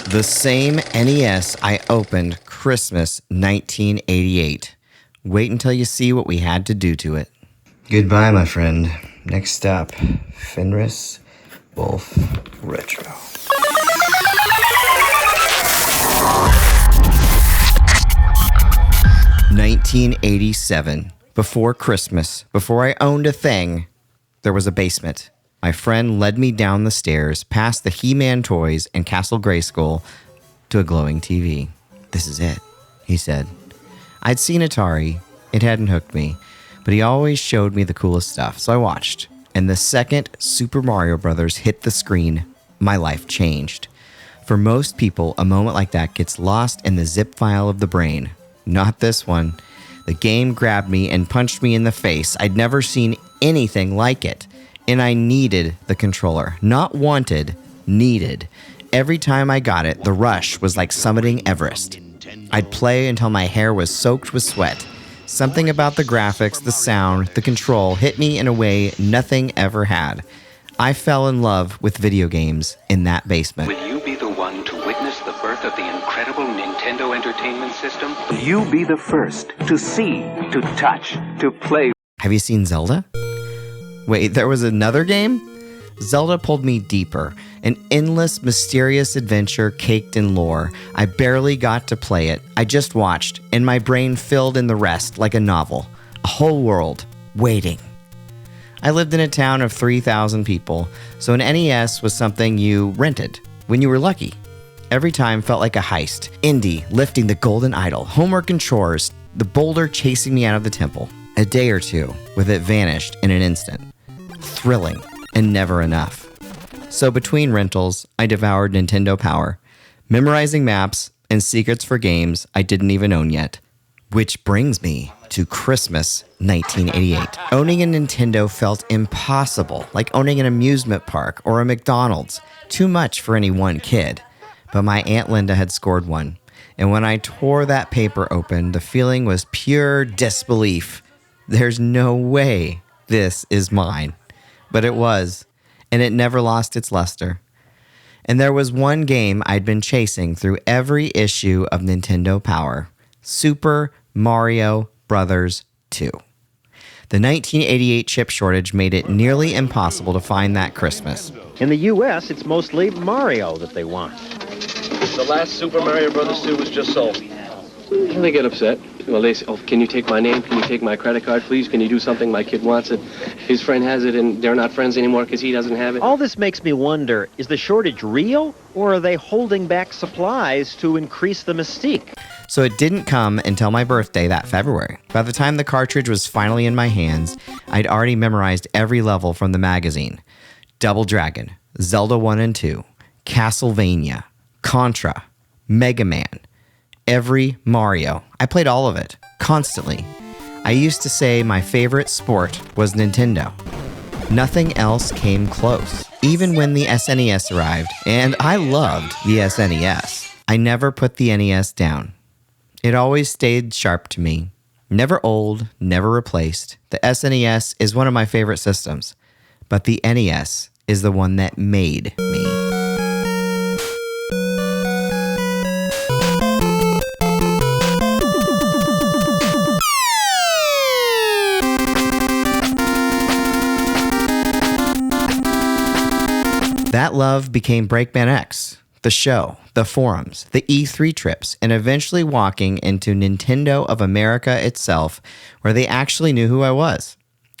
The same NES I opened Christmas 1988. Wait until you see what we had to do to it. Goodbye, my friend. Next up, Fenris Wolf Retro. $1987. Before Christmas, before I owned a thing, there was a basement. My friend led me down the stairs, past the He-Man toys and Castle Grayskull, to a glowing TV. This is it, he said. I'd seen Atari. It hadn't hooked me, but he always showed me the coolest stuff, so I watched. And the second Super Mario Bros. Hit the screen, my life changed. For most people, a moment like that gets lost in the zip file of the brain. Not this one. The game grabbed me and punched me in the face. I'd never seen anything like it. And I needed the controller. Not wanted, needed. Every time I got it, the rush was like summiting Everest. I'd play until my hair was soaked with sweat. Something about the graphics, the sound, the control hit me in a way nothing ever had. I fell in love with video games in that basement. Will you be the one to witness the birth of the incredible Nintendo Entertainment System? Will you be the first to see, to touch, to play? Have you seen Zelda? Wait, there was another game? Zelda pulled me deeper, an endless, mysterious adventure caked in lore. I barely got to play it. I just watched, and my brain filled in the rest like a novel. A whole world, waiting. I lived in a town of 3,000 people, so an NES was something you rented when you were lucky. Every time felt like a heist. Indy lifting the golden idol, homework and chores, the boulder chasing me out of the temple. A day or two, with it vanished in an instant. Thrilling, and never enough. So between rentals, I devoured Nintendo Power, memorizing maps and secrets for games I didn't even own yet. Which brings me to Christmas 1988. Owning a Nintendo felt impossible, like owning an amusement park or a McDonald's. Too much for any one kid. But my Aunt Linda had scored one. And when I tore that paper open, the feeling was pure disbelief. There's no way this is mine. But it was, and it never lost its luster. And there was one game I'd been chasing through every issue of Nintendo Power. Super Mario Bros. 2. The 1988 chip shortage made it nearly impossible to find that Christmas. In the U.S., it's mostly Mario that they want. The last Super Mario Bros. 2 was just sold. And they get upset. Well, they say, oh, can you take my name? Can you take my credit card, please? Can you do something? My kid wants it. His friend has it, and they're not friends anymore because he doesn't have it. All this makes me wonder, is the shortage real, or are they holding back supplies to increase the mystique? So it didn't come until my birthday that February. By the time the cartridge was finally in my hands, I'd already memorized every level from the magazine. Double Dragon, Zelda 1 and 2, Castlevania, Contra, Mega Man. Every Mario. I played all of it, constantly. I used to say my favorite sport was Nintendo. Nothing else came close, even when the SNES arrived, and I loved the SNES. I never put the NES down. It always stayed sharp to me. Never old, never replaced. The SNES is one of my favorite systems, but the NES is the one that made me. That love became BreakmanX, the show, the forums, the E3 trips, and eventually walking into Nintendo of America itself, where they actually knew who I was.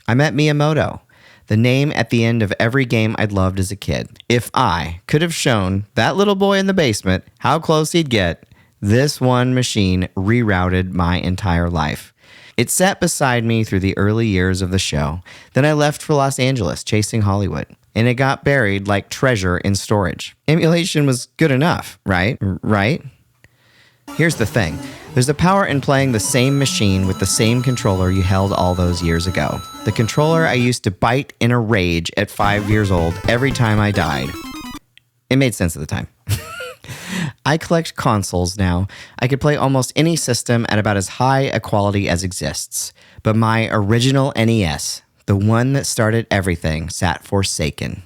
I met Miyamoto, the name at the end of every game I'd loved as a kid. If I could have shown that little boy in the basement how close he'd get, this one machine rerouted my entire life. It sat beside me through the early years of the show. Then I left for Los Angeles, chasing Hollywood. And it got buried like treasure in storage. Emulation was good enough, right? Right? Here's the thing. There's a power in playing the same machine with the same controller you held all those years ago. The controller I used to bite in a rage at 5 years old every time I died. It made sense at the time. I collect consoles now. I could play almost any system at about as high a quality as exists. But my original NES, the one that started everything, sat forsaken.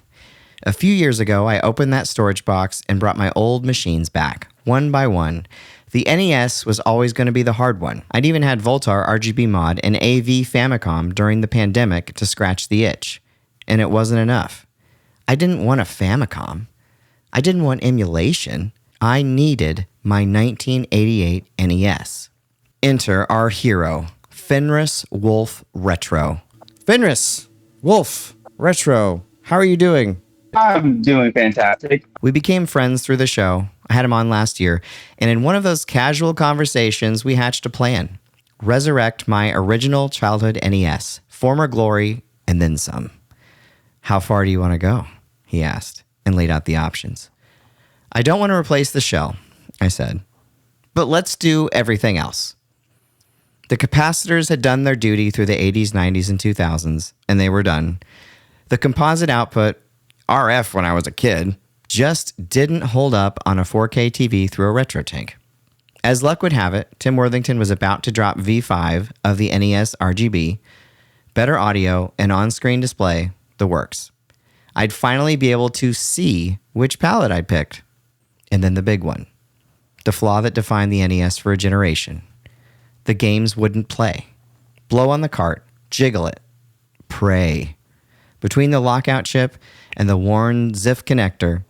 A few years ago, I opened that storage box and brought my old machines back, one by one. The NES was always going to be the hard one. I'd even had Voltar RGB mod and AV Famicom during the pandemic to scratch the itch. And it wasn't enough. I didn't want a Famicom. I didn't want emulation. I needed my 1988 NES. Enter our hero, Fenris Wolf Retro. Fenris Wolf Retro, how are you doing? I'm doing fantastic. We became friends through the show. I had him on last year, and in one of those casual conversations, we hatched a plan. Resurrect my original childhood NES, former glory, and then some. How far do you want to go? He asked, and laid out the options. I don't want to replace the shell, I said, but let's do everything else. The capacitors had done their duty through the 80s, 90s, and 2000s, and they were done. The composite output, RF when I was a kid, just didn't hold up on a 4K TV through a retro tank. As luck would have it, Tim Worthington was about to drop V5 of the NESRGB, better audio, and on-screen display, the works. I'd finally be able to see which palette I'd picked. And then the big one, the flaw that defined the NES for a generation. The games wouldn't play. Blow on the cart, jiggle it, pray. Between the lockout chip and the worn ZIF connector,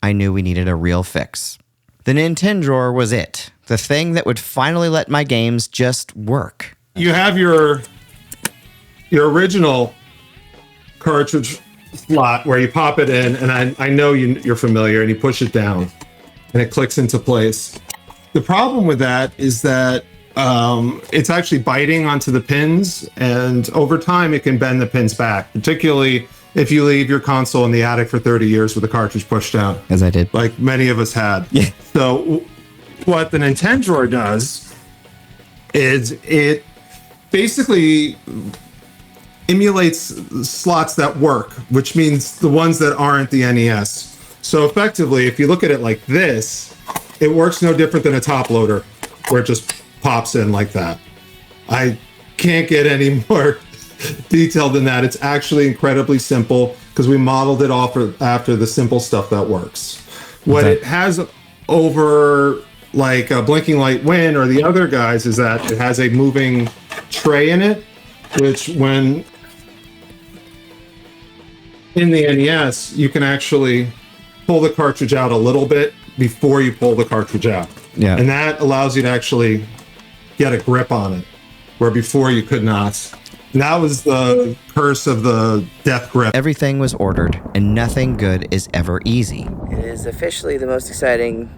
I knew we needed a real fix. The Nin10 drawer was it, the thing that would finally let my games just work. You have your original cartridge slot where you pop it in, and I know you're familiar, and you push it down, and it clicks into place. The problem with that is that it's actually biting onto the pins, and over time it can bend the pins back, particularly if you leave your console in the attic for 30 years with the cartridge pushed down. As I did. Like many of us had. Yeah. So what the Nin10 drawer does is it basically emulates slots that work, which means the ones that aren't the NES. So effectively, if you look at it like this, it works no different than a top loader, where it just pops in like that. I can't get any more detailed than that. It's actually incredibly simple because we modeled it off after the simple stuff that works. What it has over like a Blinking Light Win or the other guys is that it has a moving tray in it, which when in the NES, you can actually pull the cartridge out a little bit before you pull the cartridge out. Yeah. And that allows you to actually get a grip on it, where before you could not. And that was the curse of the death grip. Everything was ordered, and nothing good is ever easy. It is officially the most exciting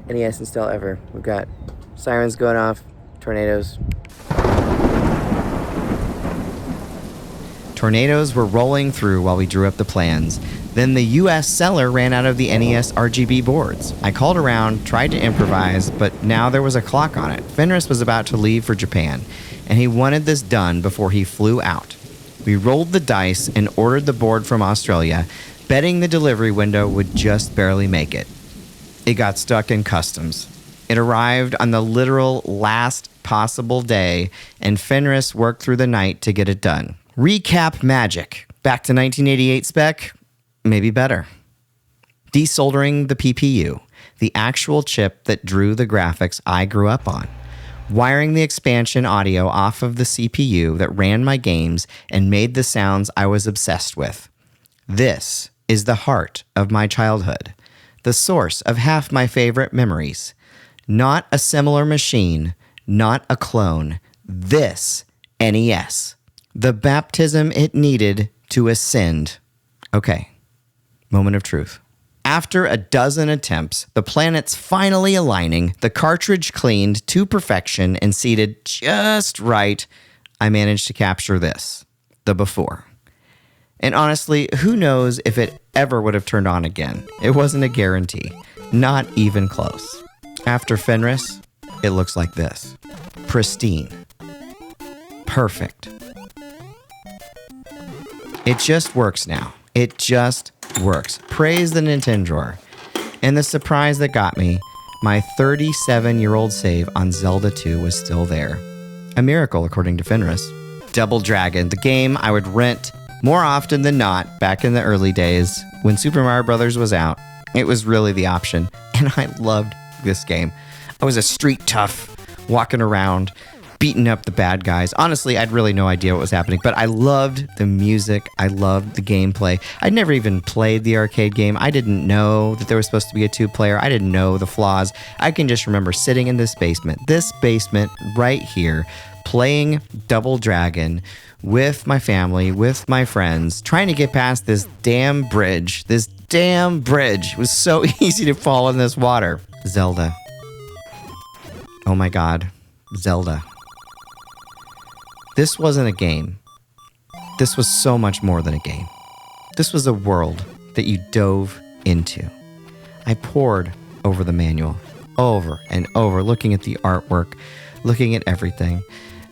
NES install ever. We've got sirens going off, tornadoes. Tornadoes were rolling through while we drew up the plans. Then the US seller ran out of the NES RGB boards. I called around, tried to improvise, but now there was a clock on it. Fenris was about to leave for Japan, and he wanted this done before he flew out. We rolled the dice and ordered the board from Australia, betting the delivery window would just barely make it. It got stuck in customs. It arrived on the literal last possible day, and Fenris worked through the night to get it done. Recap magic. Back to 1988 spec, maybe better. Desoldering the PPU, the actual chip that drew the graphics I grew up on. Wiring the expansion audio off of the CPU that ran my games and made the sounds I was obsessed with. This is the heart of my childhood, the source of half my favorite memories. Not a similar machine, not a clone. This NES. The baptism it needed to ascend. Okay, moment of truth. After a dozen attempts, the planets finally aligning, the cartridge cleaned to perfection and seated just right, I managed to capture this, the before. And honestly, who knows if it ever would have turned on again. It wasn't a guarantee, not even close. After Fenris, it looks like this. Pristine. Perfect. It just works now. It just works. Praise the Nin10 drawer. And the surprise that got me, my 37-year-old save on Zelda II was still there. A miracle, according to Fenris. Double Dragon, the game I would rent more often than not back in the early days. When Super Mario Brothers was out, it was really the option, and I loved this game. I was a street tough, walking around, beating up the bad guys. Honestly, I had really no idea what was happening, but I loved the music. I loved the gameplay. I'd never even played the arcade game. I didn't know that there was supposed to be a 2-player. I didn't know the flaws. I can just remember sitting in this basement right here, playing Double Dragon with my family, with my friends, trying to get past this damn bridge. This damn bridge. It was so easy to fall in this water. Zelda. Oh my God. Zelda. This wasn't a game. This was so much more than a game. This was a world that you dove into. I pored over the manual, over and over, looking at the artwork, looking at everything.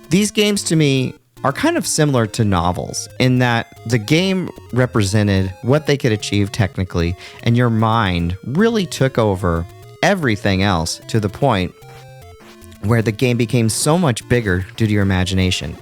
These games to me are kind of similar to novels in that the game represented what they could achieve technically, and your mind really took over everything else to the point where the game became so much bigger due to your imagination.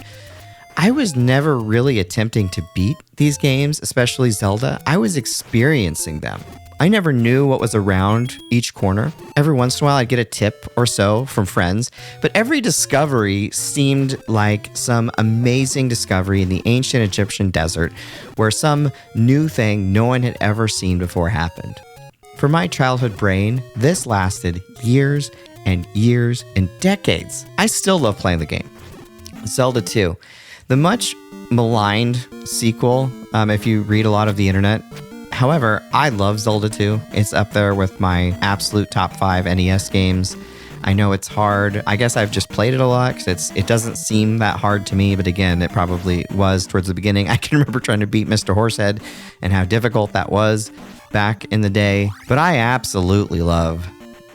I was never really attempting to beat these games, especially Zelda. I was experiencing them. I never knew what was around each corner. Every once in a while, I'd get a tip or so from friends, but every discovery seemed like some amazing discovery in the ancient Egyptian desert where some new thing no one had ever seen before happened. For my childhood brain, this lasted years and years and decades. I still love playing the game. Zelda II, the much maligned sequel, if you read a lot of the internet. However, I love Zelda II. It's up there with my absolute top 5 NES games. I know it's hard. I guess I've just played it a lot because it doesn't seem that hard to me, but again, it probably was towards the beginning. I can remember trying to beat Mr. Horsehead and how difficult that was back in the day. But I absolutely love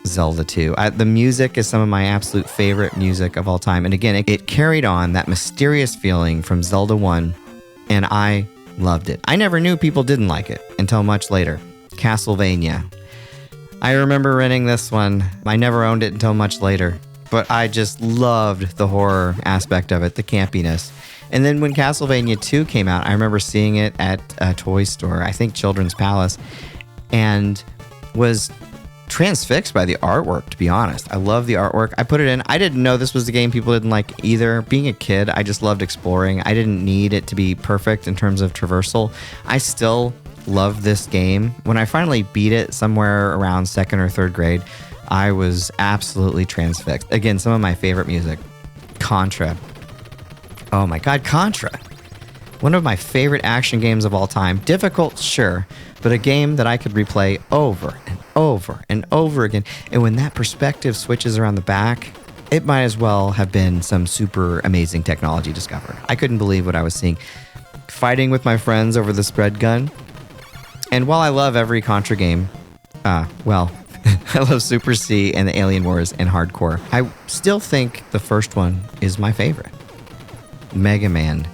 Zelda 2. The music is some of my absolute favorite music of all time. And again, it carried on that mysterious feeling from Zelda 1, and I loved it. I never knew people didn't like it until much later. Castlevania. I remember renting this one. I never owned it until much later, but I just loved the horror aspect of it, the campiness. And then when Castlevania 2 came out, I remember seeing it at a toy store, I think Children's Palace, and was transfixed by the artwork, to be honest. I love the artwork. I put it in. I didn't know this was the game people didn't like either. Being a kid, I just loved exploring. I didn't need it to be perfect in terms of traversal. I still love this game. When I finally beat it somewhere around 2nd or 3rd grade, I was absolutely transfixed. Again, some of my favorite music. Contra. Oh my God, Contra. One of my favorite action games of all time. Difficult, sure, but a game that I could replay over and over and over again. And when that perspective switches around the back, it might as well have been some super amazing technology discovered. I couldn't believe what I was seeing. Fighting with my friends over the spread gun. And while I love every Contra game, I love Super C and the Alien Wars and Hardcore, I still think the first one is my favorite. Mega Man.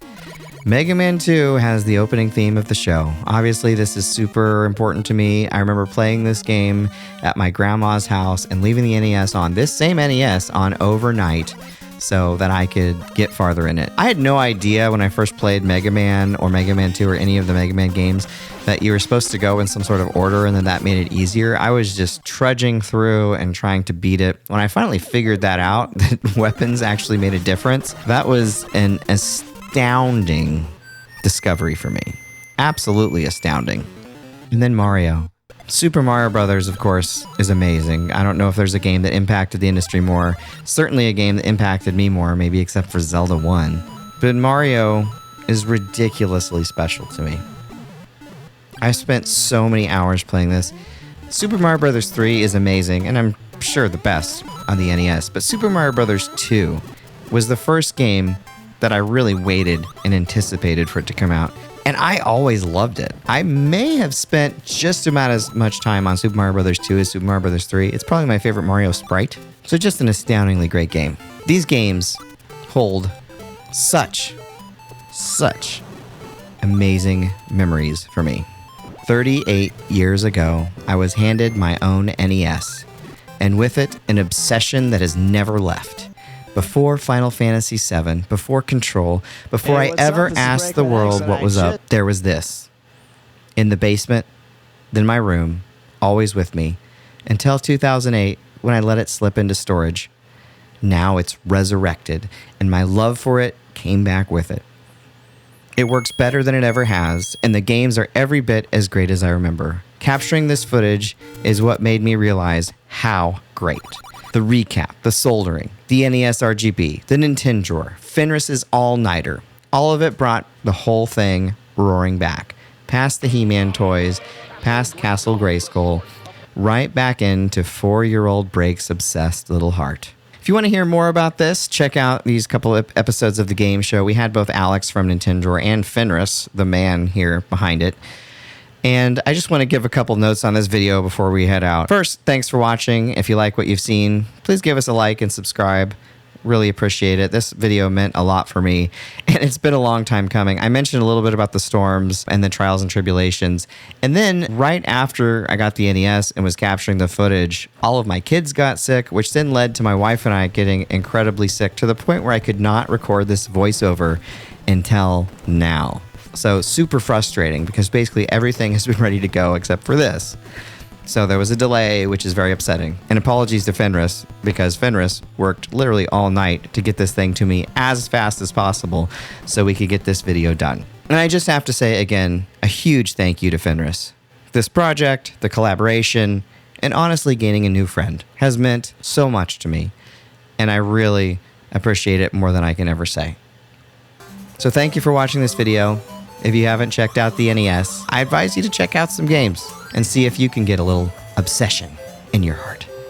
Mega Man 2 has the opening theme of the show. Obviously, this is super important to me. I remember playing this game at my grandma's house and leaving the NES on, this same NES, on overnight so that I could get farther in it. I had no idea when I first played Mega Man or Mega Man 2 or any of the Mega Man games that you were supposed to go in some sort of order and then that made it easier. I was just trudging through and trying to beat it. When I finally figured that out, that weapons actually made a difference, that was an astounding discovery for me. Absolutely astounding. And then Mario. Super Mario Brothers, of course, is amazing. I don't know if there's a game that impacted the industry more. Certainly a game that impacted me more, maybe except for Zelda 1. But Mario is ridiculously special to me. I spent so many hours playing this. Super Mario Brothers 3 is amazing, and I'm sure the best on the NES. But Super Mario Brothers 2 was the first game that I really waited and anticipated for it to come out. And I always loved it. I may have spent just about as much time on Super Mario Bros. 2 as Super Mario Bros. 3. It's probably my favorite Mario sprite. So just an astoundingly great game. These games hold such amazing memories for me. 38 years ago, I was handed my own NES, and with it, an obsession that has never left. Before Final Fantasy VII, before Control, before I ever asked the world what was up, there was this. In the basement, then my room, always with me, until 2008 when I let it slip into storage. Now it's resurrected, and my love for it came back with it. It works better than it ever has, and the games are every bit as great as I remember. Capturing this footage is what made me realize how great. The recap, the soldering, the NESRGB, the Nin10 drawer, Fenris's all-nighter. All of it brought the whole thing roaring back. Past the He-Man toys, past Castle Grayskull, right back into 4-year-old Break's obsessed little heart. If you want to hear more about this, check out these couple of episodes of the game show. We had both Alex from Nin10 Drawer and Fenris, the man here behind it. And I just want to give a couple notes on this video before we head out. First, thanks for watching. If you like what you've seen, please give us a like and subscribe. Really appreciate it. This video meant a lot for me, and it's been a long time coming. I mentioned a little bit about the storms and the trials and tribulations, and then right after I got the NES and was capturing the footage, all of my kids got sick, which then led to my wife and I getting incredibly sick to the point where I could not record this voiceover until now. So super frustrating because basically everything has been ready to go except for this. So there was a delay, which is very upsetting. And apologies to Fenris, because Fenris worked literally all night to get this thing to me as fast as possible so we could get this video done. And I just have to say again, a huge thank you to Fenris. This project, the collaboration, and honestly gaining a new friend has meant so much to me. And I really appreciate it more than I can ever say. So thank you for watching this video. If you haven't checked out the NES, I advise you to check out some games and see if you can get a little obsession in your heart.